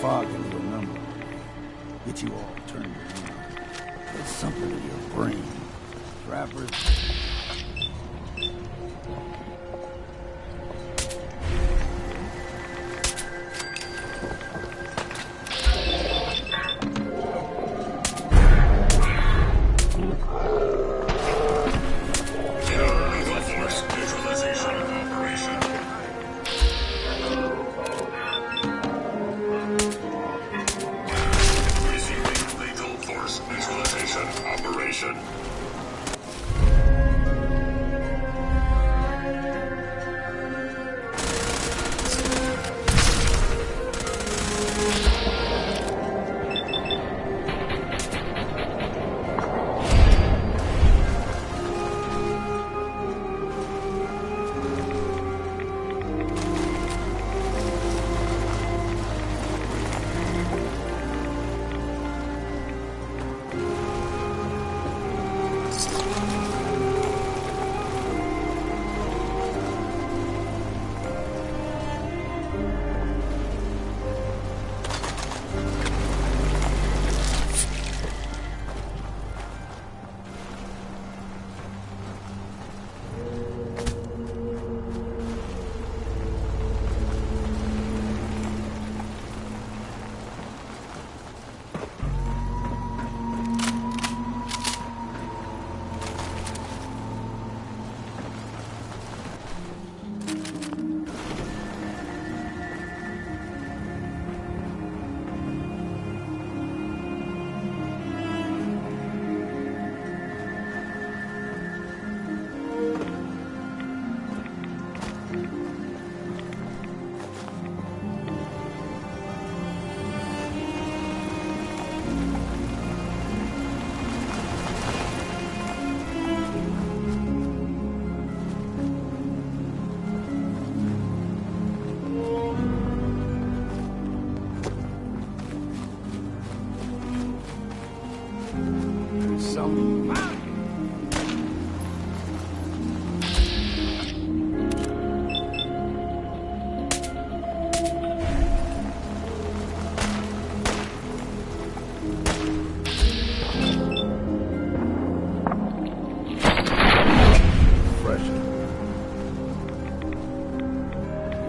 fog into a number. Get you all turned around. It's something in your brain. Trappers.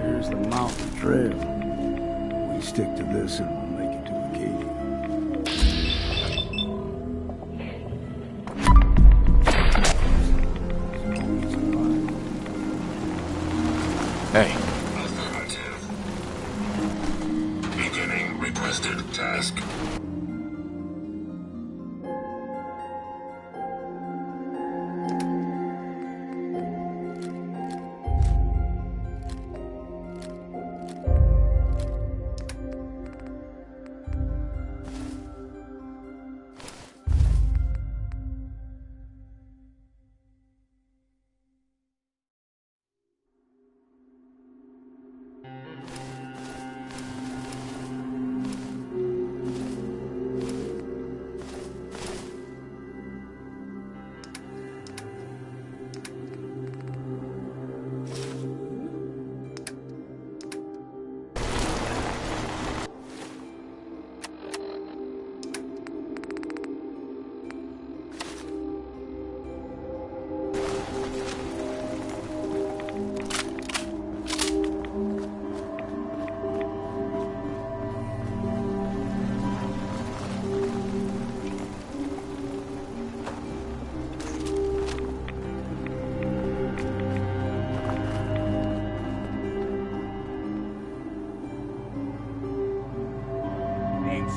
Here's the mountain trail. We stick to this and we'll make it to Acadia. Hey. Affirmative. Beginning requested task.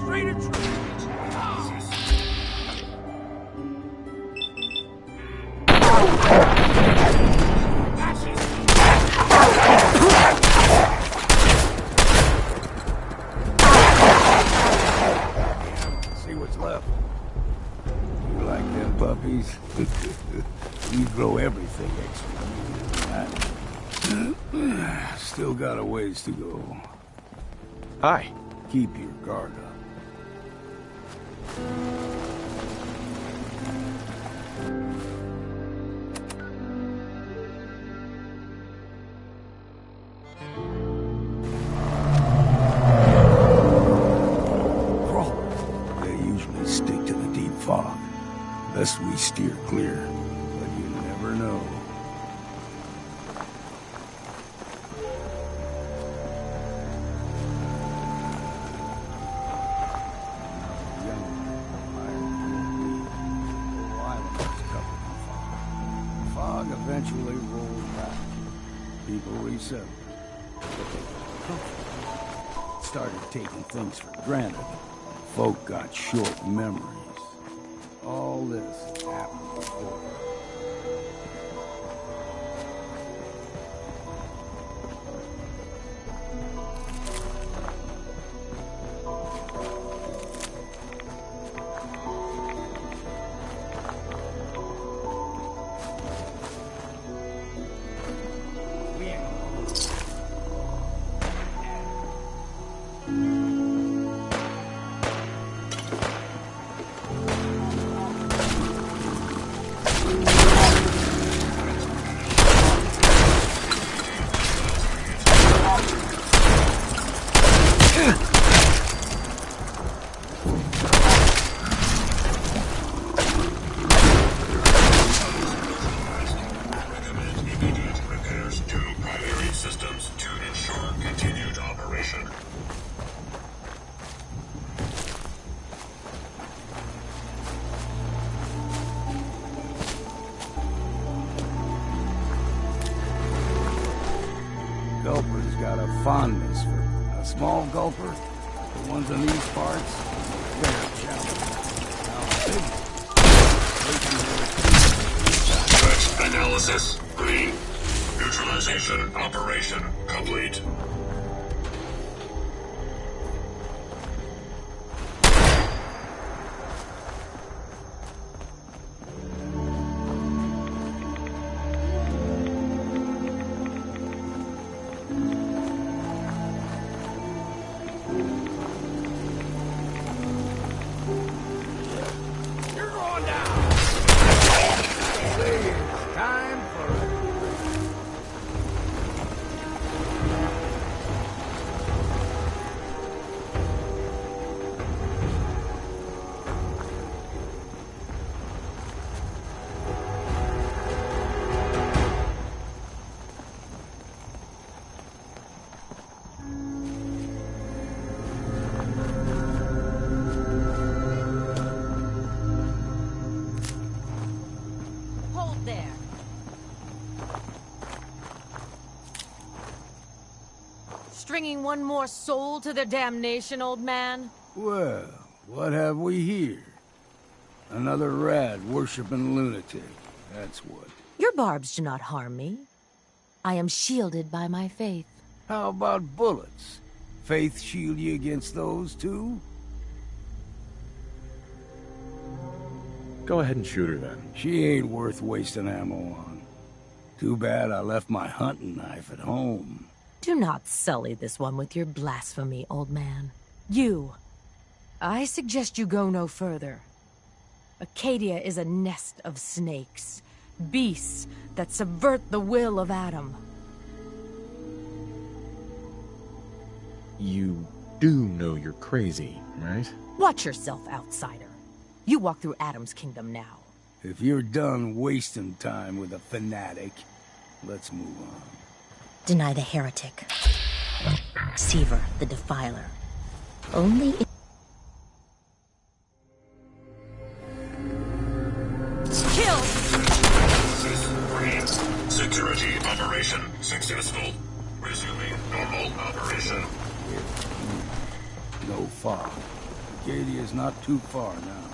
Straight at tree. See what's left. You like them puppies? We grow everything extra. Still got a ways to go. Hi. Keep your guard up. fog. Best we steer clear, but you never know. Fog eventually rolled back. People resettled. But they got comfortable. Started taking things for granted. Folk got short memories. All this happened before. Gulper's got a fondness for a small gulper. The ones in these parts, they're challenging. Threat analysis green. Neutralization operation complete. Stringing one more soul to their damnation, old man? Well, what have we here? Another rad-worshipping lunatic, that's what. Your barbs do not harm me. I am shielded by my faith. How about bullets? Faith shield you against those, too? Go ahead and shoot her then. She ain't worth wasting ammo on. Too bad I left my hunting knife at home. Do not sully this one with your blasphemy, old man. I suggest you go no further. Acadia is a nest of snakes, beasts that subvert the will of Adam. You do know you're crazy, right? Watch yourself, outsider. You walk through Adam's kingdom now. If you're done wasting time with a fanatic, let's move on. Deny the heretic. Seaver the defiler. Only kill! Security operation successful. Resuming normal operation. No fog. Acadia's not too far now.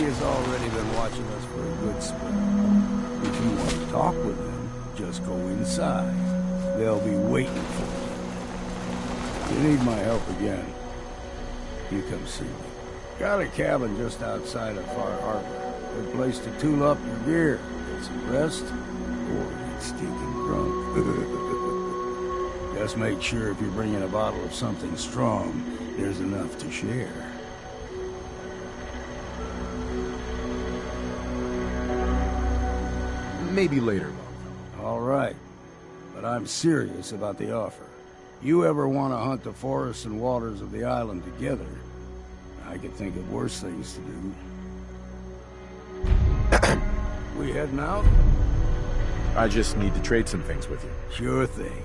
has already been watching us for a good spell. If you want to talk with them, just go inside. They'll be waiting for you. If you need my help again, you come see me. Got a cabin just outside of Far Harbor. Good place to tool up your gear, get some rest, or get stinking drunk. Just make sure if you're bringing a bottle of something strong, there's enough to share. Maybe later, love. All right, but I'm serious about the offer. You ever want to hunt the forests and waters of the island together, I could think of worse things to do. We heading out? I just need to trade some things with you. Sure thing.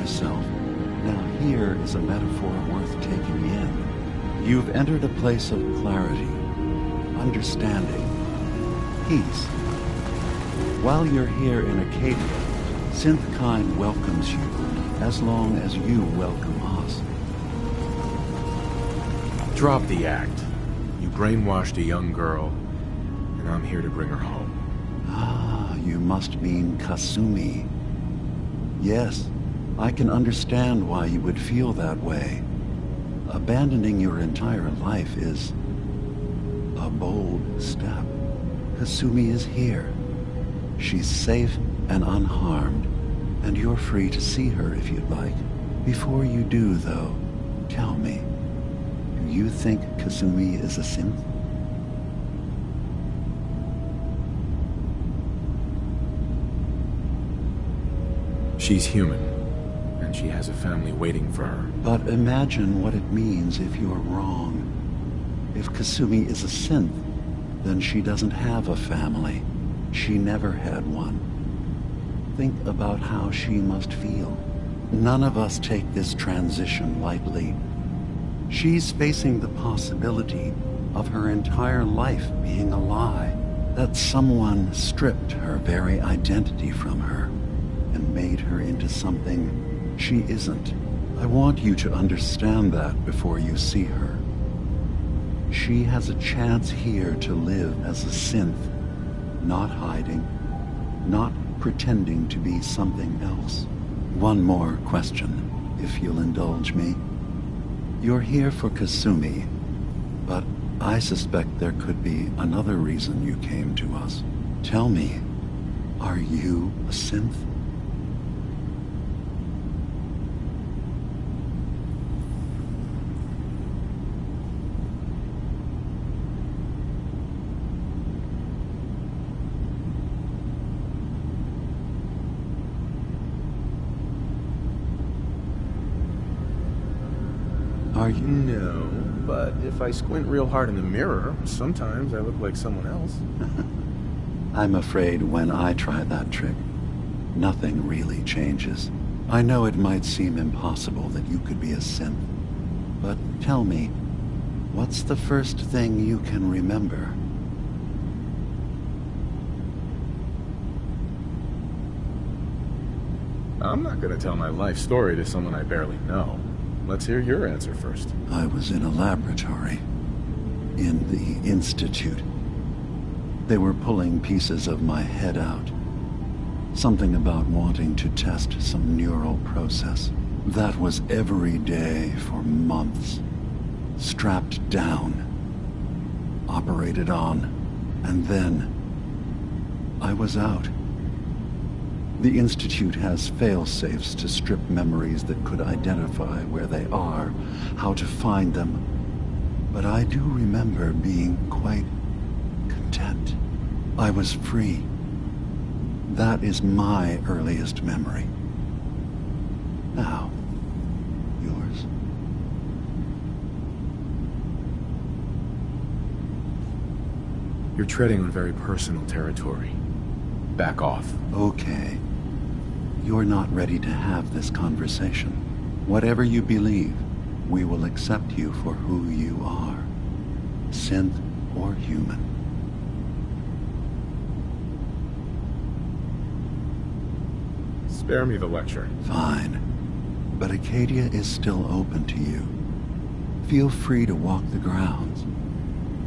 yourself. Now here is a metaphor worth taking in. You've entered a place of clarity, understanding, peace. While you're here in Acadia, Synthkind welcomes you as long as you welcome us. Drop the act. You brainwashed a young girl, and I'm here to bring her home. Ah, you must mean Kasumi. Yes, I can understand why you would feel that way. Abandoning your entire life is a bold step. Kasumi is here. She's safe and unharmed, and you're free to see her if you'd like. Before you do, though, tell me, do you think Kasumi is a synth? She's human, and she has a family waiting for her. But imagine what it means if you're wrong. If Kasumi is a synth, then she doesn't have a family. She never had one. Think about how she must feel. None of us take this transition lightly. She's facing the possibility of her entire life being a lie, that someone stripped her very identity from her and made her into something she isn't. I want you to understand that before you see her. She has a chance here to live as a synth, not hiding, not pretending to be something else. One more question, if you'll indulge me. You're here for Kasumi, but I suspect there could be another reason you came to us. Tell me, are you a synth? Are you? No, but if I squint real hard in the mirror, sometimes I look like someone else. I'm afraid when I try that trick, nothing really changes. I know it might seem impossible that you could be a synth, but tell me, what's the first thing you can remember? I'm not gonna tell my life story to someone I barely know. Let's hear your answer first. I was in a laboratory, in the Institute. They were pulling pieces of my head out. Something about wanting to test some neural process. That was every day for months. Strapped down, operated on, and then I was out. The Institute has fail-safes to strip memories that could identify where they are, how to find them. But I do remember being quite content. I was free. That is my earliest memory. Now, yours? You're treading on very personal territory. Back off. Okay. You're not ready to have this conversation. Whatever you believe, we will accept you for who you are. Synth or human. Spare me the lecture. Fine. But Acadia is still open to you. Feel free to walk the grounds.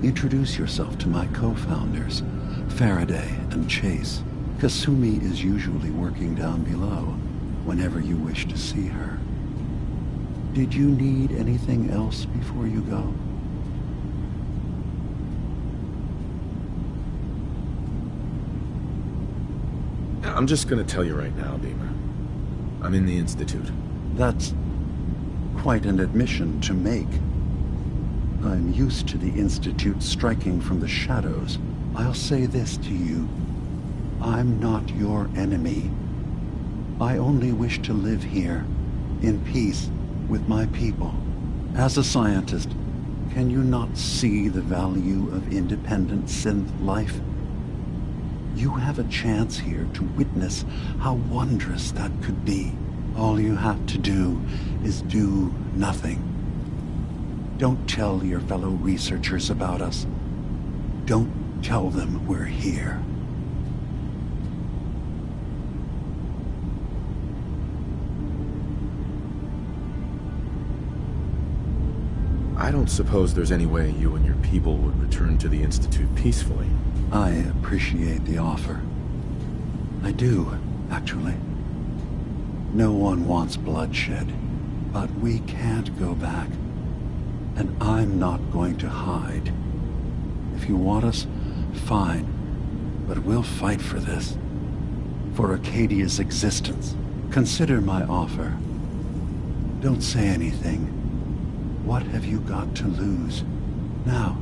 Introduce yourself to my co-founders, Faraday and Chase. Kasumi is usually working down below, whenever you wish to see her. Did you need anything else before you go? I'm just gonna tell you right now, Dima. I'm in the Institute. That's quite an admission to make. I'm used to the Institute striking from the shadows. I'll say this to you. I'm not your enemy. I only wish to live here, in peace, with my people. As a scientist, can you not see the value of independent synth life? You have a chance here to witness how wondrous that could be. All you have to do is do nothing. Don't tell your fellow researchers about us. Don't tell them we're here. I don't suppose there's any way you and your people would return to the Institute peacefully. I appreciate the offer. I do, actually. No one wants bloodshed, but we can't go back. And I'm not going to hide. If you want us, fine. But we'll fight for this. For Acadia's existence. Consider my offer. Don't say anything. What have you got to lose? Now,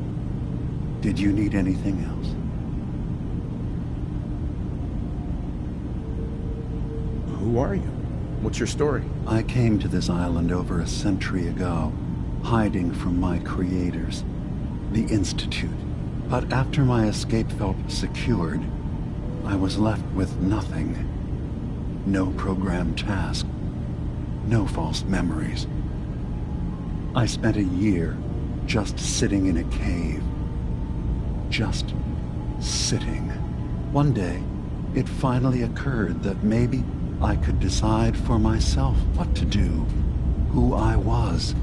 did you need anything else? Who are you? What's your story? I came to this island over a century ago, hiding from my creators, the Institute. But after my escape felt secured, I was left with nothing. No programmed task. No false memories. I spent a year just sitting in a cave. Just sitting. One day, it finally occurred that maybe I could decide for myself what to do, who I was.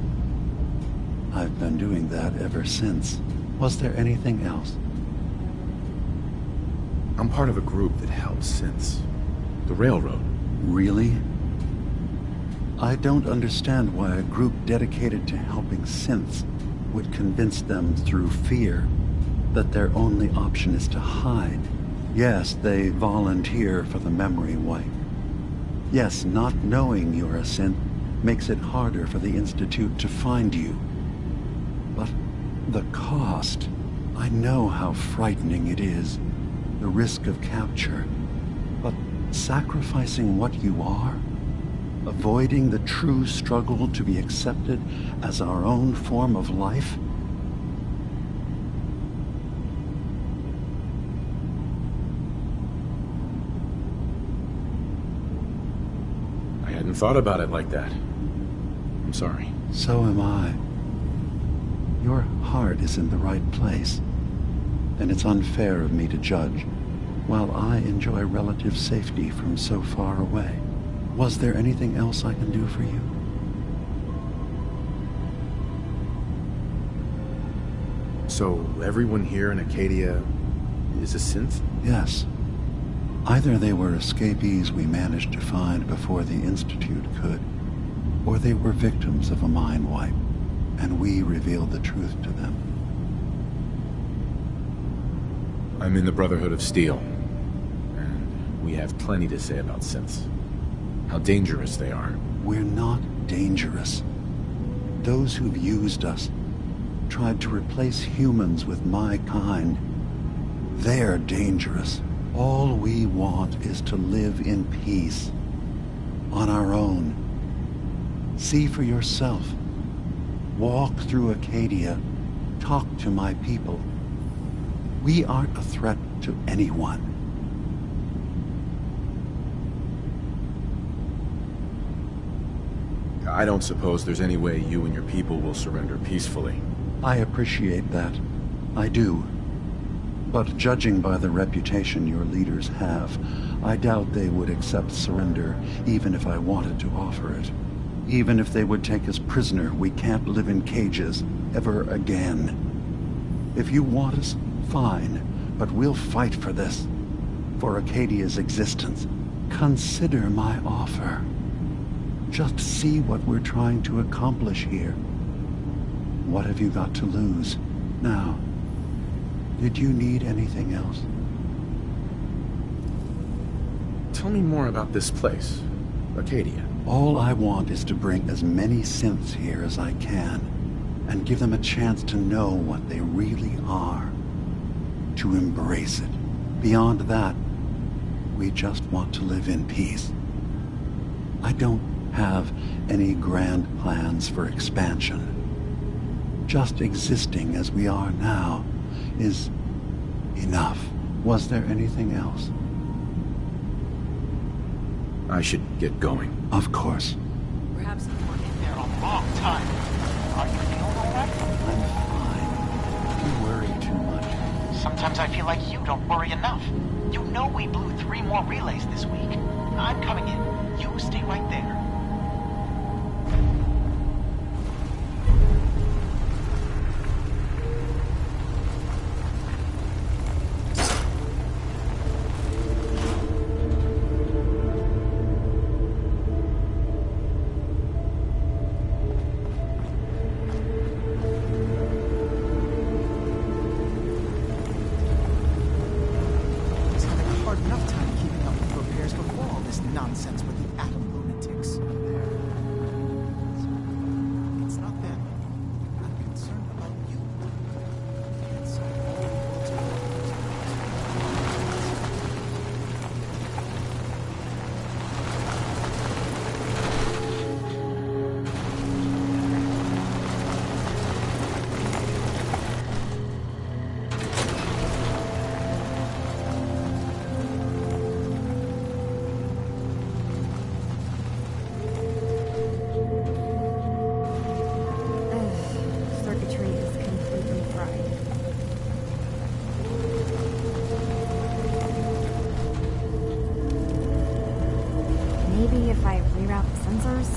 I've been doing that ever since. Was there anything else? I'm part of a group that helps since the railroad. Really? I don't understand why a group dedicated to helping synths would convince them through fear that their only option is to hide. Yes, they volunteer for the memory wipe. Yes, not knowing you're a synth makes it harder for the Institute to find you. But the cost, I know how frightening it is, the risk of capture. But sacrificing what you are, avoiding the true struggle to be accepted as our own form of life? I hadn't thought about it like that. I'm sorry. So am I. Your heart is in the right place, and it's unfair of me to judge, while I enjoy relative safety from so far away. Was there anything else I can do for you? So everyone here in Acadia is a synth? Yes. Either they were escapees we managed to find before the Institute could, or they were victims of a mind wipe, and we revealed the truth to them. I'm in the Brotherhood of Steel, and we have plenty to say about synths. How dangerous they are. We're not dangerous. Those who've used us, tried to replace humans with my kind, they're dangerous. All we want is to live in peace, on our own. See for yourself. Walk through Acadia. Talk to my people. We aren't a threat to anyone. I don't suppose there's any way you and your people will surrender peacefully. I appreciate that. I do. But judging by the reputation your leaders have, I doubt they would accept surrender even if I wanted to offer it. Even if they would take us prisoner, we can't live in cages ever again. If you want us, fine, but we'll fight for this. For Acadia's existence. Consider my offer. Just see what we're trying to accomplish here. What have you got to lose? Now, did you need anything else? Tell me more about this place, Acadia. All I want is to bring as many synths here as I can, and give them a chance to know what they really are. To embrace it. Beyond that, we just want to live in peace. I don't have any grand plans for expansion. Just existing as we are now is enough. Was there anything else? I should get going. Of course. Perhaps you were in there a long time. Are you feeling alright? I'm fine. You worry too much. Sometimes I feel like you don't worry enough. You know we blew 3 more relays this week. I'm coming in. You stay right there. Maybe if I reroute the sensors?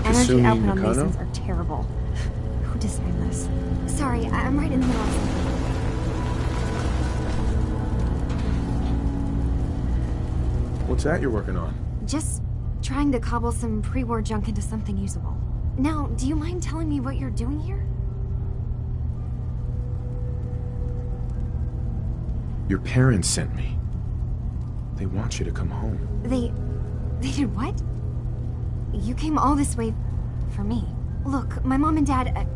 Energy Kasumi output on Nakano? Masons are terrible. Who designed this? Sorry, I'm right in the middle of something. What's that you're working on? Just trying to cobble some pre-war junk into something usable. Now, do you mind telling me what you're doing here? Your parents sent me. They want you to come home. They did what? You came all this way for me. Look, my mom and dad,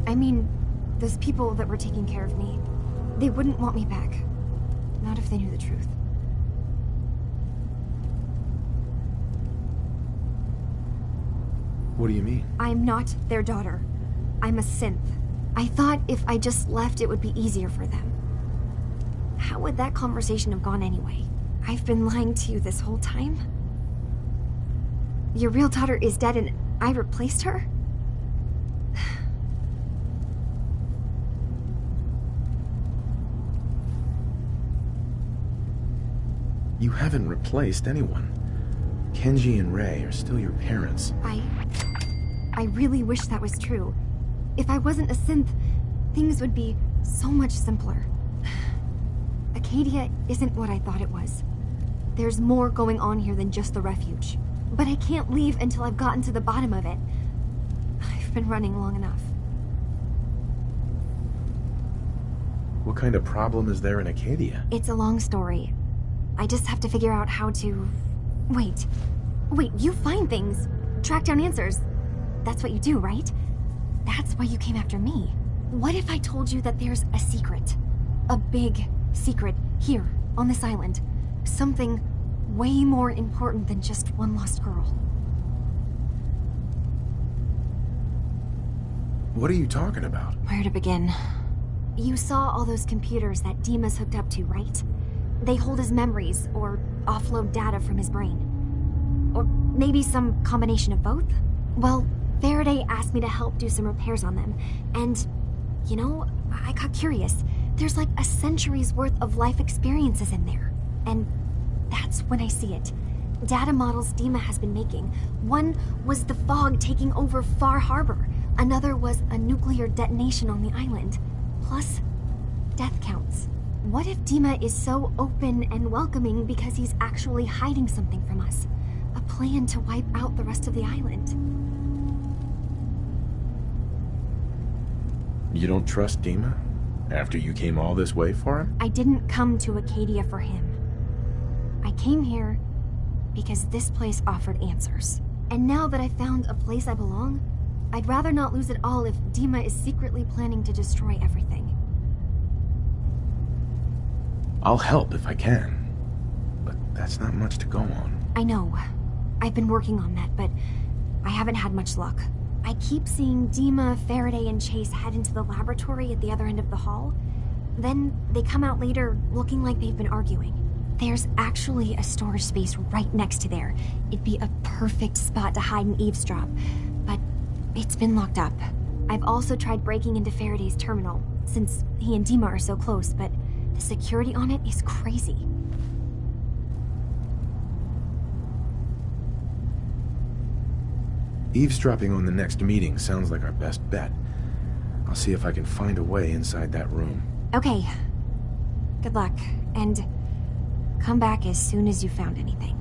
I mean, those people that were taking care of me, they wouldn't want me back. Not if they knew the truth. What do you mean? I'm not their daughter. I'm a synth. I thought if I just left, it would be easier for them. How would that conversation have gone anyway? I've been lying to you this whole time? Your real daughter is dead and I replaced her? You haven't replaced anyone. Kenji and Rei are still your parents. I really wish that was true. If I wasn't a synth, things would be so much simpler. Acadia isn't what I thought it was. There's more going on here than just the refuge. But I can't leave until I've gotten to the bottom of it. I've been running long enough. What kind of problem is there in Acadia? It's a long story. I just have to figure out how to... Wait, you find things. Track down answers. That's what you do, right? That's why you came after me. What if I told you that there's a secret? A big secret here, on this island. Something way more important than just one lost girl. What are you talking about? Where to begin? You saw all those computers that Dima's hooked up to, right? They hold his memories, or offload data from his brain. Or maybe some combination of both? Well, Faraday asked me to help do some repairs on them, and, you know, I got curious. There's like a century's worth of life experiences in there. And that's when I see it. Data models Dima has been making. One was the fog taking over Far Harbor. Another was a nuclear detonation on the island. Plus, death counts. What if Dima is so open and welcoming because he's actually hiding something from us? A plan to wipe out the rest of the island. You don't trust Dima? After you came all this way for him? I didn't come to Acadia for him. I came here because this place offered answers. And now that I found a place I belong, I'd rather not lose it all if Dima is secretly planning to destroy everything. I'll help if I can. But that's not much to go on. I know. I've been working on that, but I haven't had much luck. I keep seeing Dima, Faraday, and Chase head into the laboratory at the other end of the hall. Then they come out later looking like they've been arguing. There's actually a storage space right next to there. It'd be a perfect spot to hide and eavesdrop, but it's been locked up. I've also tried breaking into Faraday's terminal, since he and Dima are so close, but the security on it is crazy. Eavesdropping on the next meeting sounds like our best bet. I'll see if I can find a way inside that room. Okay. Good luck, and come back as soon as you found anything.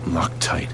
Locked tight.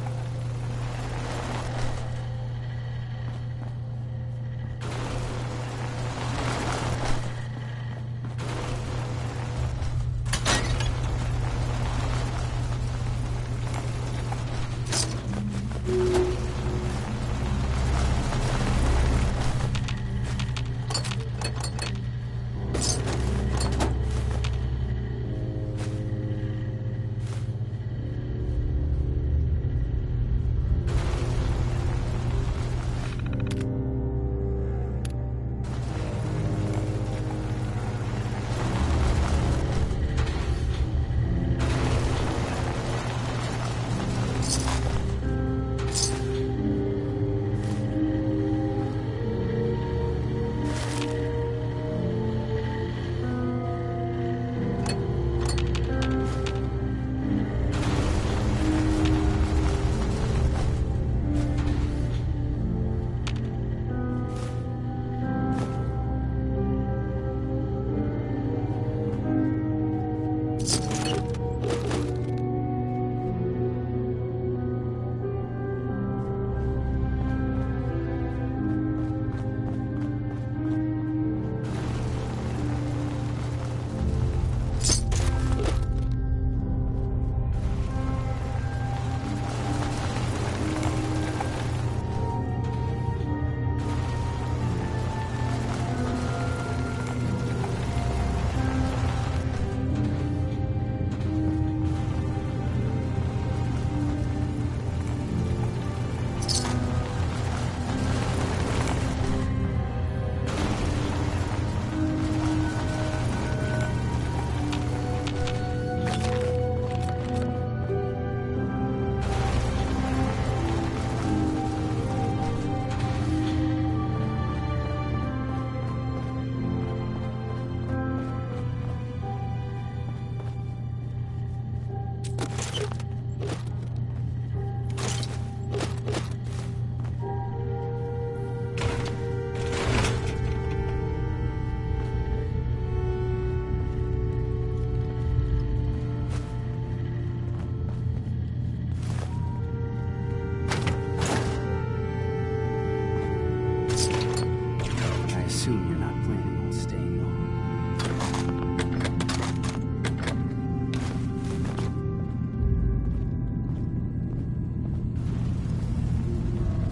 assume you're not planning on staying long.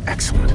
Excellent.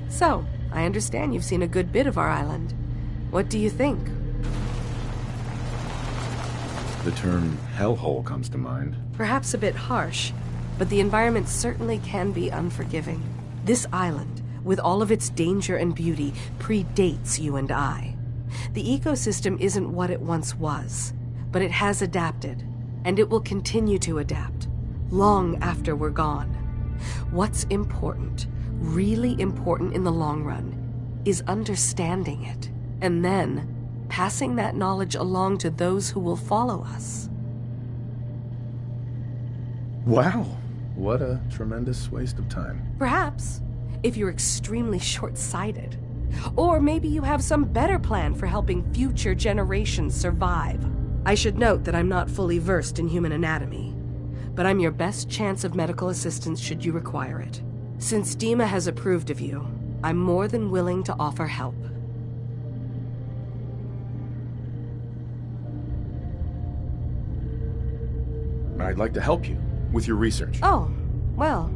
So, I understand you've seen a good bit of our island. What do you think? The term hellhole comes to mind. Perhaps a bit harsh, but the environment certainly can be unforgiving. This island, with all of its danger and beauty, predates you and I. The ecosystem isn't what it once was, but it has adapted, and it will continue to adapt, long after we're gone. What's important, really important in the long run, is understanding it, and then passing that knowledge along to those who will follow us. Wow, what a tremendous waste of time. Perhaps, if you're extremely short-sighted. Or maybe you have some better plan for helping future generations survive. I should note that I'm not fully versed in human anatomy, but I'm your best chance of medical assistance should you require it. Since Dima has approved of you, I'm more than willing to offer help. I'd like to help you with your research. Oh, well,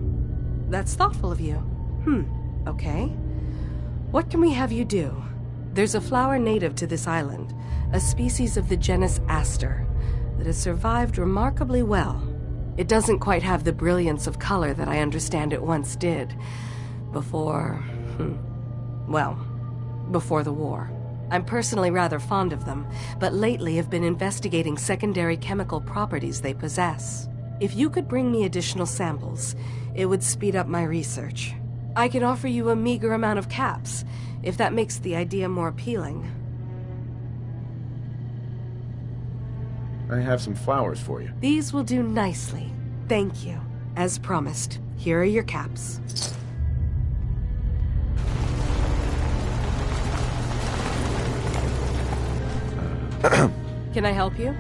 that's thoughtful of you. Okay. What can we have you do? There's a flower native to this island, a species of the genus Aster, that has survived remarkably well. It doesn't quite have the brilliance of color that I understand it once did. Before the war. I'm personally rather fond of them, but lately have been investigating secondary chemical properties they possess. If you could bring me additional samples, it would speed up my research. I can offer you a meager amount of caps, if that makes the idea more appealing. I have some flowers for you. These will do nicely. Thank you. As promised, here are your caps. Can I help you?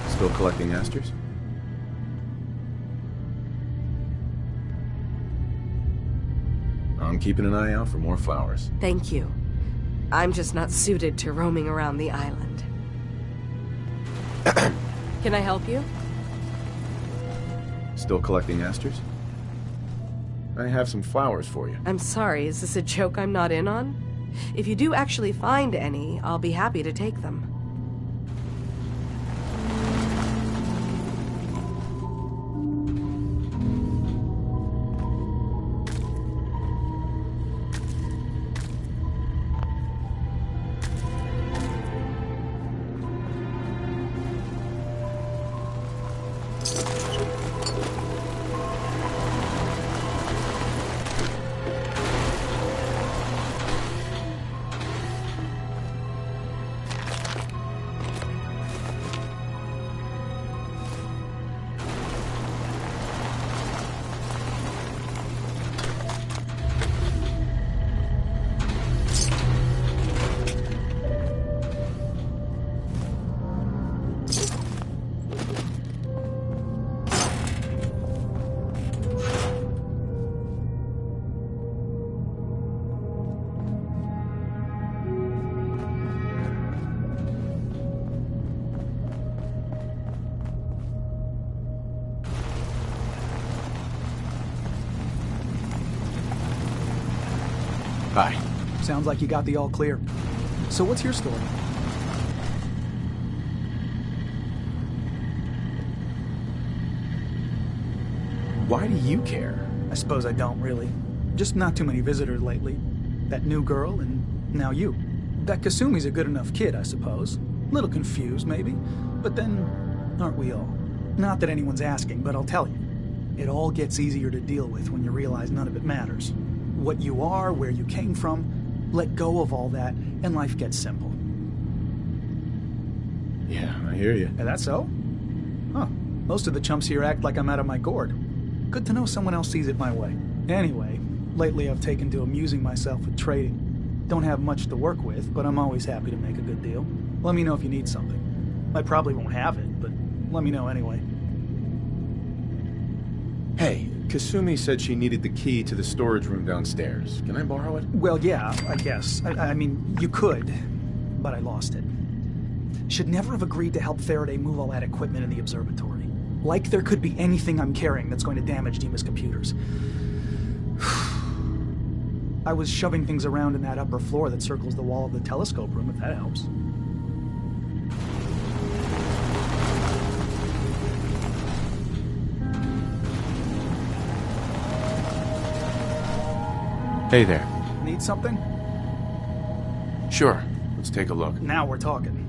Still collecting asters? I'm keeping an eye out for more flowers. Thank you. I'm just not suited to roaming around the island. Can I help you? Still collecting asters? I have some flowers for you. I'm sorry, is this a joke I'm not in on? If you do actually find any, I'll be happy to take them. Hi. Sounds like you got the all clear. So what's your story? Why do you care? I suppose I don't really. Just not too many visitors lately. That new girl and now you. That Kasumi's a good enough kid, I suppose. Little confused, maybe. But then, aren't we all? Not that anyone's asking, but I'll tell you. It all gets easier to deal with when you realize none of it matters. What you are, where you came from, let go of all that, and life gets simple. Yeah, I hear you. Is that so? Huh. Most of the chumps here act like I'm out of my gourd. Good to know someone else sees it my way. Anyway, lately I've taken to amusing myself with trading. Don't have much to work with, but I'm always happy to make a good deal. Let me know if you need something. I probably won't have it, but let me know anyway. Hey, Kasumi said she needed the key to the storage room downstairs. Can I borrow it? Well, yeah, I guess. I mean, you could, but I lost it. Should never have agreed to help Faraday move all that equipment in the observatory. Like there could be anything I'm carrying that's going to damage Dima's computers. I was shoving things around in that upper floor that circles the wall of the telescope room, if that helps. Hey there. Need something? Sure. Let's take a look. Now we're talking.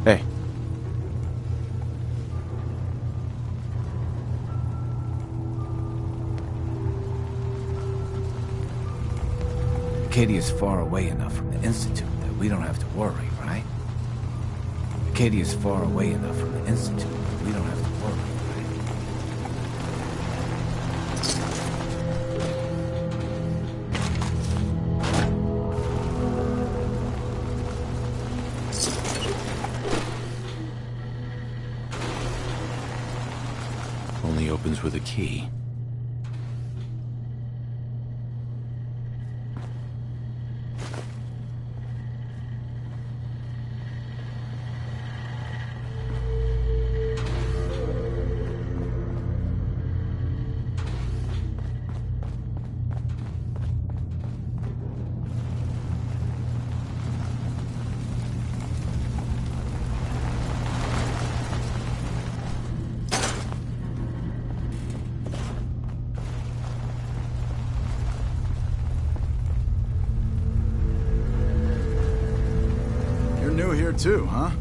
Hey. Acadia's far away enough from the Institute that we don't have to worry, right? Acadia's far away enough from the Institute that we don't have to worry, right? opens with a key. New here too, huh?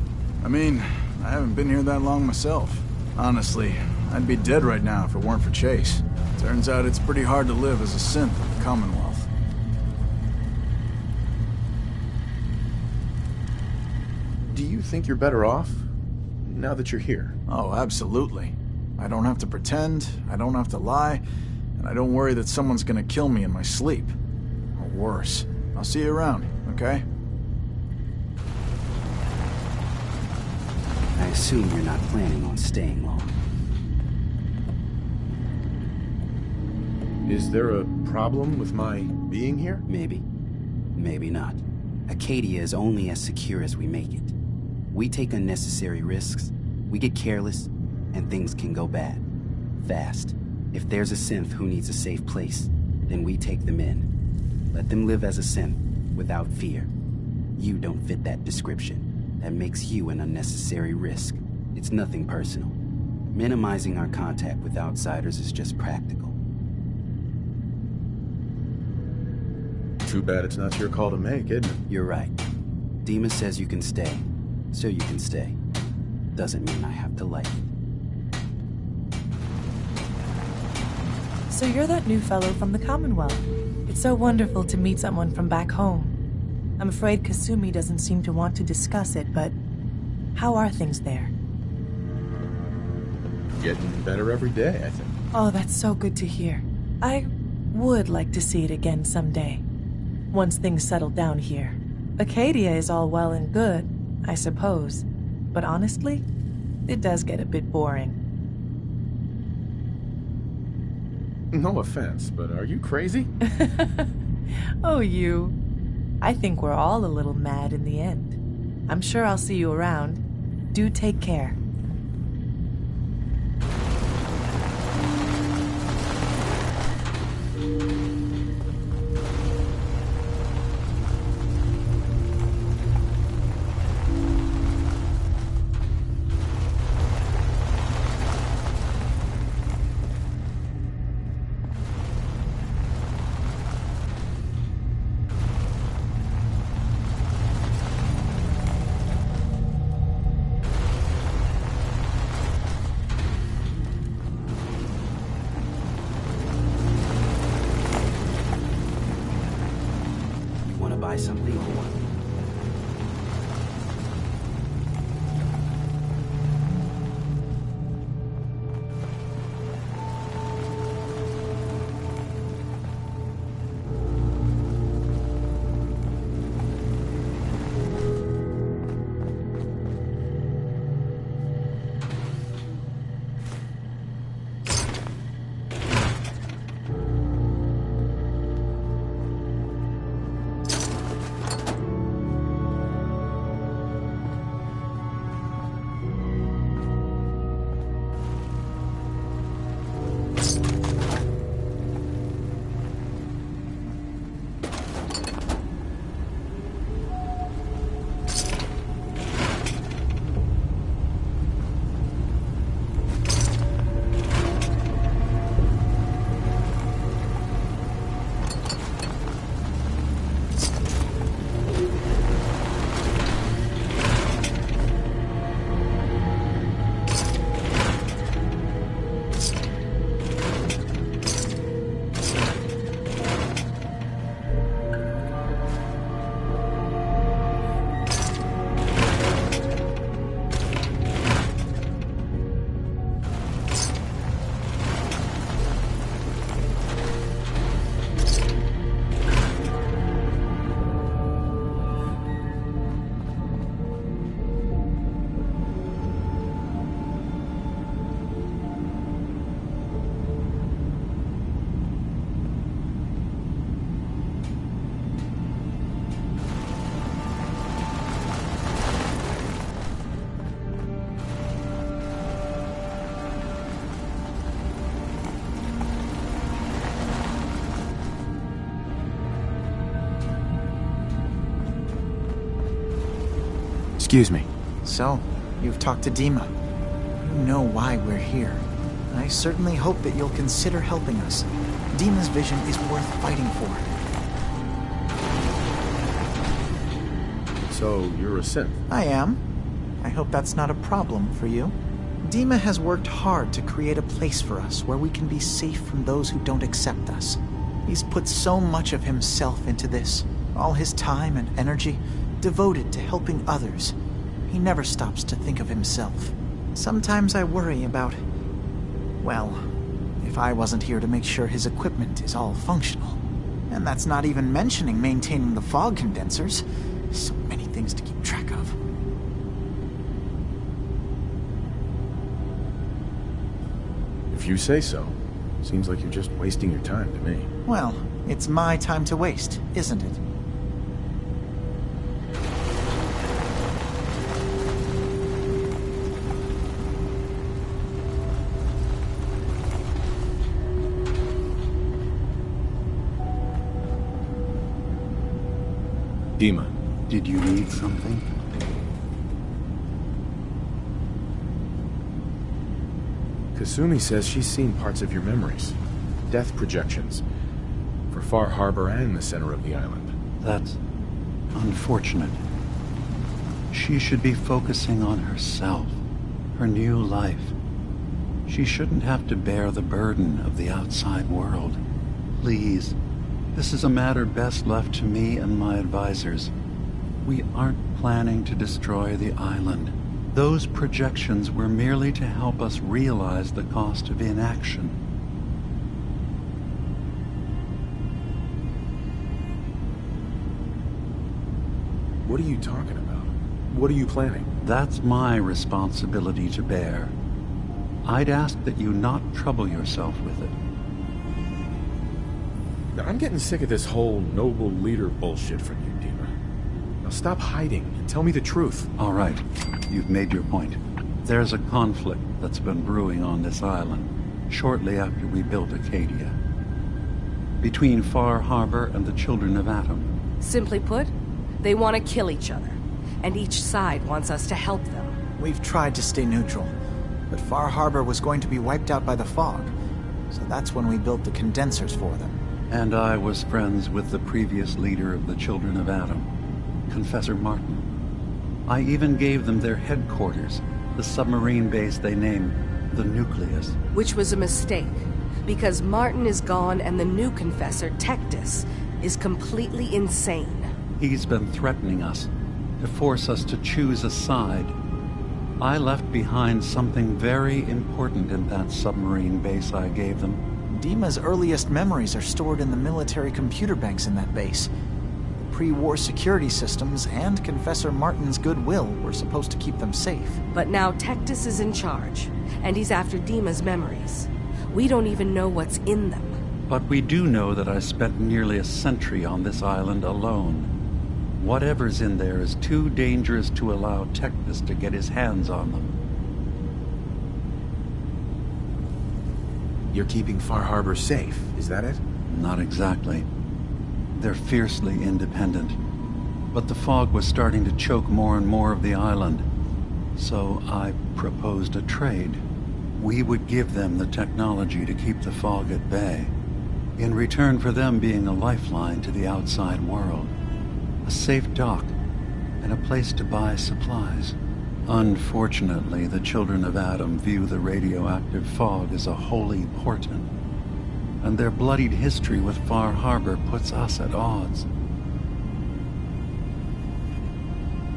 I mean, I haven't been here that long myself. Honestly, I'd be dead right now if it weren't for Chase. Turns out it's pretty hard to live as a synth in the Commonwealth. Do you think you're better off now that you're here? Oh, absolutely. I don't have to pretend, I don't have to lie, and I don't worry that someone's gonna kill me in my sleep. Or worse. I'll see you around, okay? I assume you're not planning on staying long. Is there a problem with my being here? Maybe. Maybe not. Acadia is only as secure as we make it. We take unnecessary risks, we get careless, and things can go bad. Fast. If there's a synth who needs a safe place, then we take them in. Let them live as a synth, without fear. You don't fit that description. That makes you an unnecessary risk. It's nothing personal. Minimizing our contact with outsiders is just practical. Too bad it's not your call to make, isn't it? You're right. Dima says you can stay, so you can stay. Doesn't mean I have to like it. So you're that new fellow from the Commonwealth. It's so wonderful to meet someone from back home. I'm afraid Kasumi doesn't seem to want to discuss it, but how are things there? Getting better every day, I think. Oh, that's so good to hear. I would like to see it again someday, once things settle down here. Acadia is all well and good, I suppose, but honestly, it does get a bit boring. No offense, but are you crazy? Oh, you. I think we're all a little mad in the end. I'm sure I'll see you around. Do take care. Buy something or what? Excuse me. So, you've talked to Dima. You know why we're here. I certainly hope that you'll consider helping us. Dima's vision is worth fighting for. So, you're a synth? I am. I hope that's not a problem for you. Dima has worked hard to create a place for us where we can be safe from those who don't accept us. He's put so much of himself into this, all his time and energy devoted to helping others. He never stops to think of himself. Sometimes I worry about, well, if I wasn't here to make sure his equipment is all functional. And that's not even mentioning maintaining the fog condensers. So many things to keep track of. If you say so. Seems like you're just wasting your time to me. Well, it's my time to waste, isn't it? Dima. Did you need something? Kasumi says she's seen parts of your memories. Death projections. For Far Harbor and the center of the island. That's unfortunate. She should be focusing on herself, her new life. She shouldn't have to bear the burden of the outside world. Please, this is a matter best left to me and my advisors. We aren't planning to destroy the island. Those projections were merely to help us realize the cost of inaction. What are you talking about? What are you planning? That's my responsibility to bear. I'd ask that you not trouble yourself with it. Now, I'm getting sick of this whole noble leader bullshit from you, Dima. Now stop hiding and tell me the truth. All right, you've made your point. There's a conflict that's been brewing on this island shortly after we built Acadia. Between Far Harbor and the Children of Atom. Simply put, they want to kill each other, and each side wants us to help them. We've tried to stay neutral, but Far Harbor was going to be wiped out by the fog, so that's when we built the condensers for them. And I was friends with the previous leader of the Children of Atom, Confessor Martin. I even gave them their headquarters, the submarine base they named the Nucleus. Which was a mistake, because Martin is gone and the new Confessor, Tectus, is completely insane. He's been threatening us, to force us to choose a side. I left behind something very important in that submarine base I gave them. Dima's earliest memories are stored in the military computer banks in that base. The pre-war security systems and Confessor Martin's goodwill were supposed to keep them safe. But now Tectus is in charge, and he's after Dima's memories. We don't even know what's in them. But we do know that I spent nearly a century on this island alone. Whatever's in there is too dangerous to allow Tectus to get his hands on them. You're keeping Far Harbor safe, is that it? Not exactly. They're fiercely independent. But the fog was starting to choke more and more of the island. So I proposed a trade. We would give them the technology to keep the fog at bay, in return for them being a lifeline to the outside world. A safe dock, and a place to buy supplies. Unfortunately, the Children of Atom view the radioactive fog as a holy portent, and their bloodied history with Far Harbor puts us at odds.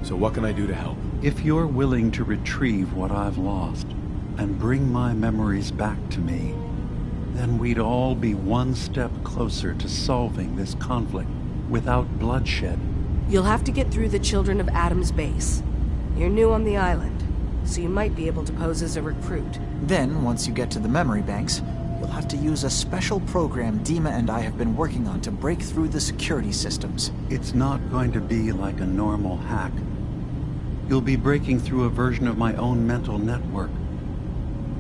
So what can I do to help? If you're willing to retrieve what I've lost, and bring my memories back to me, then we'd all be one step closer to solving this conflict without bloodshed. You'll have to get through the Children of Atom's base. You're new on the island, so you might be able to pose as a recruit. Then, once you get to the memory banks, you'll have to use a special program Dima and I have been working on to break through the security systems. It's not going to be like a normal hack. You'll be breaking through a version of my own mental network.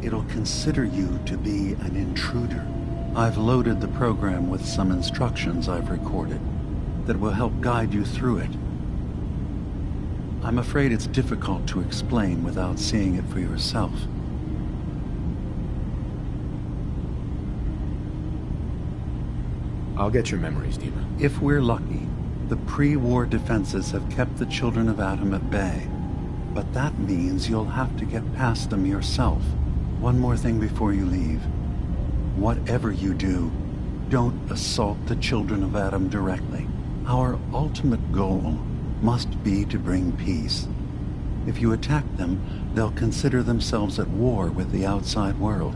It'll consider you to be an intruder. I've loaded the program with some instructions I've recorded that will help guide you through it. I'm afraid it's difficult to explain without seeing it for yourself. I'll get your memories, Dima. If we're lucky, the pre-war defenses have kept the children of Adam at bay. But that means you'll have to get past them yourself. One more thing before you leave. Whatever you do, don't assault the children of Adam directly. Our ultimate goal must be to bring peace. If you attack them, they'll consider themselves at war with the outside world.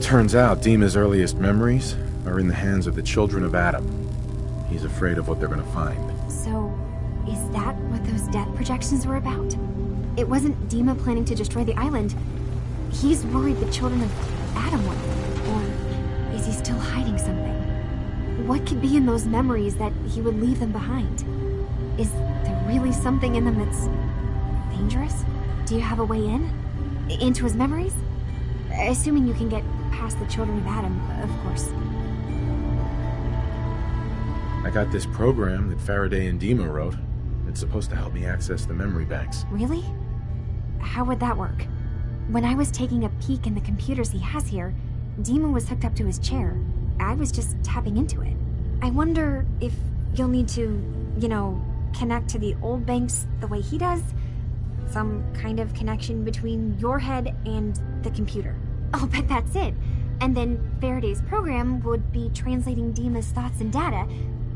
Turns out Dima's earliest memories are in the hands of the children of Adam. He's afraid of what they're gonna find. So, is that what those death projections were about? It wasn't Dima planning to destroy the island. He's worried the children of Adam will. Or is he still hiding something? What could be in those memories that he would leave them behind? Is there really something in them that's dangerous? Do you have a way in? Into his memories? Assuming you can get past the children of Adam, of course. I got this program that Faraday and Dima wrote. It's supposed to help me access the memory banks. Really? How would that work? When I was taking a peek in the computers he has here, Dima was hooked up to his chair. I was just tapping into it. I wonder if you'll need to, connect to the old banks the way he does? Some kind of connection between your head and the computer. I'll bet that's it. And then Faraday's program would be translating Dima's thoughts and data,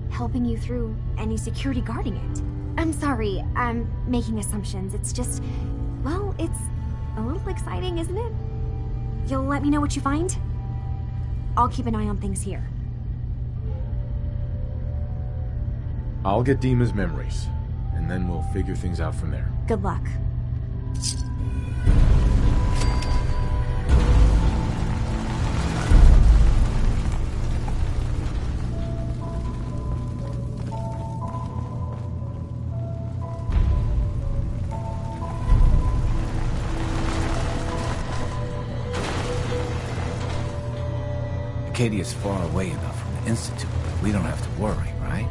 helping you through any security guarding it. I'm sorry, I'm making assumptions. It's just, well, it's a little exciting, isn't it? You'll let me know what you find? I'll keep an eye on things here. I'll get Dima's memories, and then we'll figure things out from there. Good luck. Acadia's far away enough from the Institute that we don't have to worry, right?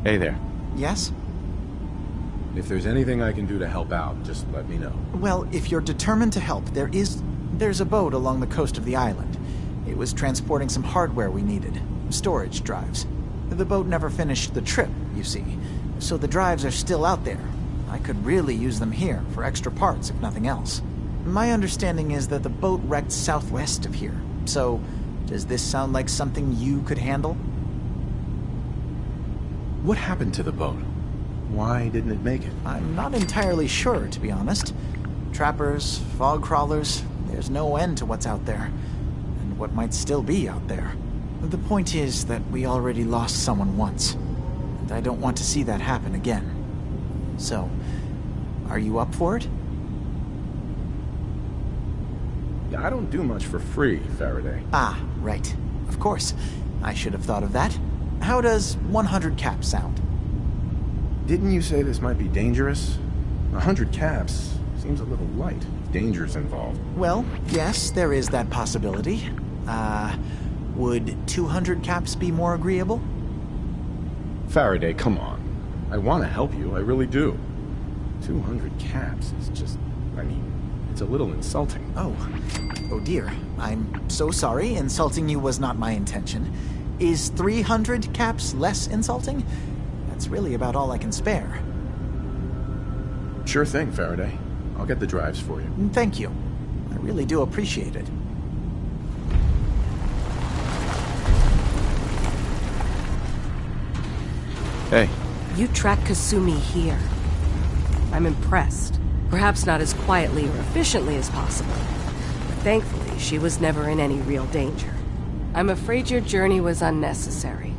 Hey there. Yes? If there's anything I can do to help out, just let me know. Well, if you're determined to help, there's a boat along the coast of the island. It was transporting some hardware we needed. Storage drives. The boat never finished the trip, you see. So the drives are still out there. I could really use them here for extra parts, if nothing else. My understanding is that the boat wrecked southwest of here. So, does this sound like something you could handle? What happened to the boat? Why didn't it make it? I'm not entirely sure, to be honest. Trappers, fog crawlers, there's no end to what's out there. And what might still be out there. The point is that we already lost someone once. And I don't want to see that happen again. So, are you up for it? Yeah, I don't do much for free, Faraday. Ah, right. Of course. I should have thought of that. How does 100 caps sound? Didn't you say this might be dangerous? 100 caps seems a little light if danger's involved. Well, yes, there is that possibility. Would 200 caps be more agreeable? Faraday, come on. I want to help you, I really do. 200 caps is just, I mean, it's a little insulting. Oh dear. I'm so sorry. Insulting you was not my intention. Is 300 caps less insulting? That's really about all I can spare. Sure thing, Faraday. I'll get the drives for you. Thank you. I really do appreciate it. Hey. You tracked Kasumi here. I'm impressed. Perhaps not as quietly or efficiently as possible, but thankfully she was never in any real danger. I'm afraid your journey was unnecessary.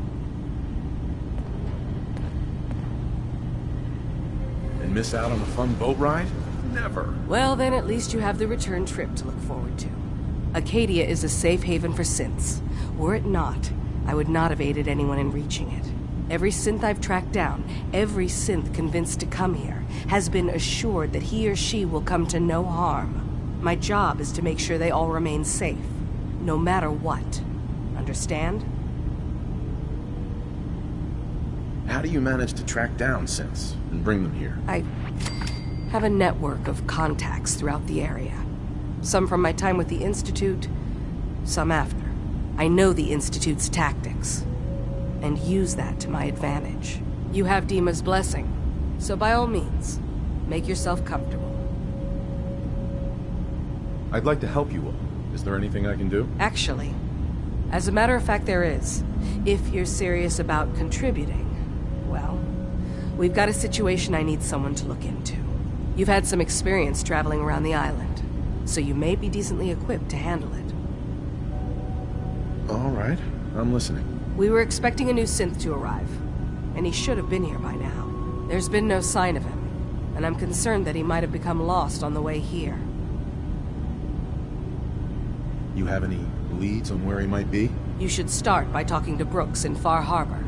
And miss out on a fun boat ride? Never. Well, then at least you have the return trip to look forward to. Acadia is a safe haven for synths. Were it not, I would not have aided anyone in reaching it. Every synth I've tracked down, every synth convinced to come here, has been assured that he or she will come to no harm. My job is to make sure they all remain safe, no matter what. Understand? How do you manage to track down synths and bring them here? I have a network of contacts throughout the area. Some from my time with the Institute, some after. I know the Institute's tactics, and use that to my advantage. You have Dima's blessing, so by all means, make yourself comfortable. I'd like to help you all. Is there anything I can do? Actually, as a matter of fact, there is. If you're serious about contributing, well, we've got a situation I need someone to look into. You've had some experience traveling around the island, so you may be decently equipped to handle it. All right, I'm listening. We were expecting a new synth to arrive, and he should have been here by now. There's been no sign of him, and I'm concerned that he might have become lost on the way here. You have any leads on where he might be? You should start by talking to Brooks in Far Harbor.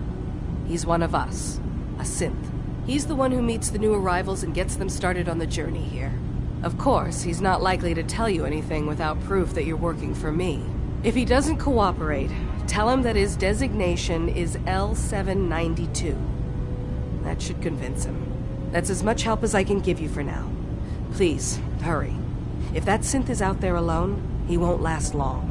He's one of us, a synth. He's the one who meets the new arrivals and gets them started on the journey here. Of course, he's not likely to tell you anything without proof that you're working for me. If he doesn't cooperate, tell him that his designation is L792. That should convince him. That's as much help as I can give you for now. Please, hurry. If that synth is out there alone, he won't last long.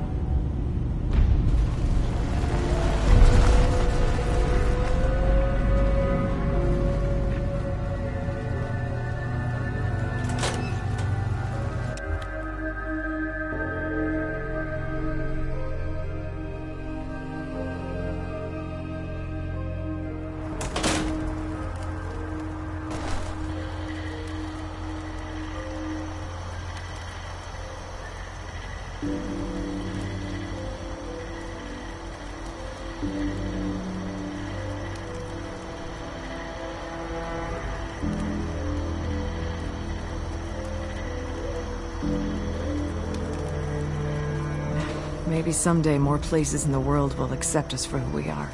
Maybe someday more places in the world will accept us for who we are.